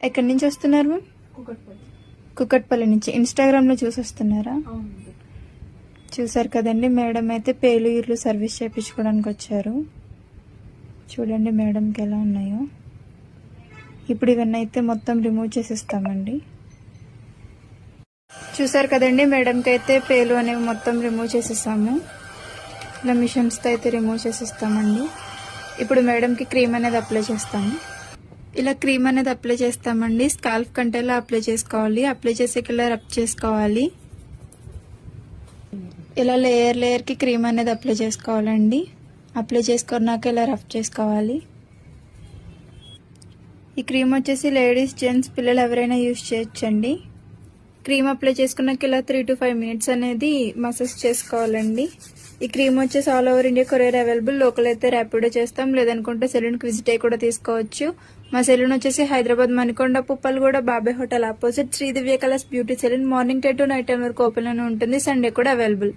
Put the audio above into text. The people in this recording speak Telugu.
ఎక్కడి నుంచి వస్తున్నారు మ్యామ్? కుకట్పల్లి నుంచి. ఇన్స్టాగ్రామ్లో చూసి వస్తున్నారా? చూసారు కదండి, మేడం అయితే పేలు ఇర్లు సర్వీస్ చేయించుకోవడానికి వచ్చారు. చూడండి మేడంకి ఎలా ఉన్నాయో. ఇప్పుడు ఇవన్నీ అయితే మొత్తం రిమూవ్ చేసిస్తామండి. చూసారు కదండి, మేడంకి అయితే పేలు అనేవి మొత్తం రిమూవ్ చేసేసాము. ఇలా మిషన్స్తో అయితే రిమూవ్ చేసిస్తామండి. ఇప్పుడు మేడంకి క్రీమ్ అనేది అప్లై చేస్తాము. ఇలా క్రీమ్ అనేది అప్లై చేస్తామండి. స్కాల్ఫ్ కంటేలా అప్లై చేసుకోవాలి. అప్లై చేసాక ఇలా రబ్ చేసుకోవాలి. ఇలా లేయర్కి క్రీమ్ అనేది అప్లై చేసుకోవాలండి. అప్లై చేసుకున్నాక ఇలా రఫ్ చేసుకోవాలి. ఈ క్రీమ్ వచ్చేసి లేడీస్, జెంట్స్, పిల్లలు ఎవరైనా యూజ్ చేయొచ్చండి. క్రీమ్ అప్లై చేసుకున్నాక ఇలా 3 to 5 minutes అనేది మసాజ్ చేసుకోవాలండి. ఈ క్రీమ్ వచ్చేసి all over India courier available. Local అయితే ర్యాపిడో చేస్తాం, లేదనుకుంటే సెలూన్కి విజిట్ అయ్యి కూడా తీసుకోవచ్చు. మా సెలూన్ వచ్చేసి Hyderabad Manikonda, Puppalguda, Babai hotel opposite Sri Divya colours beauty salon. Morning 10 to night 10 వరకు ఓపెన్ లోనే ఉంటుంది. సండే కూడా అవైలబుల్.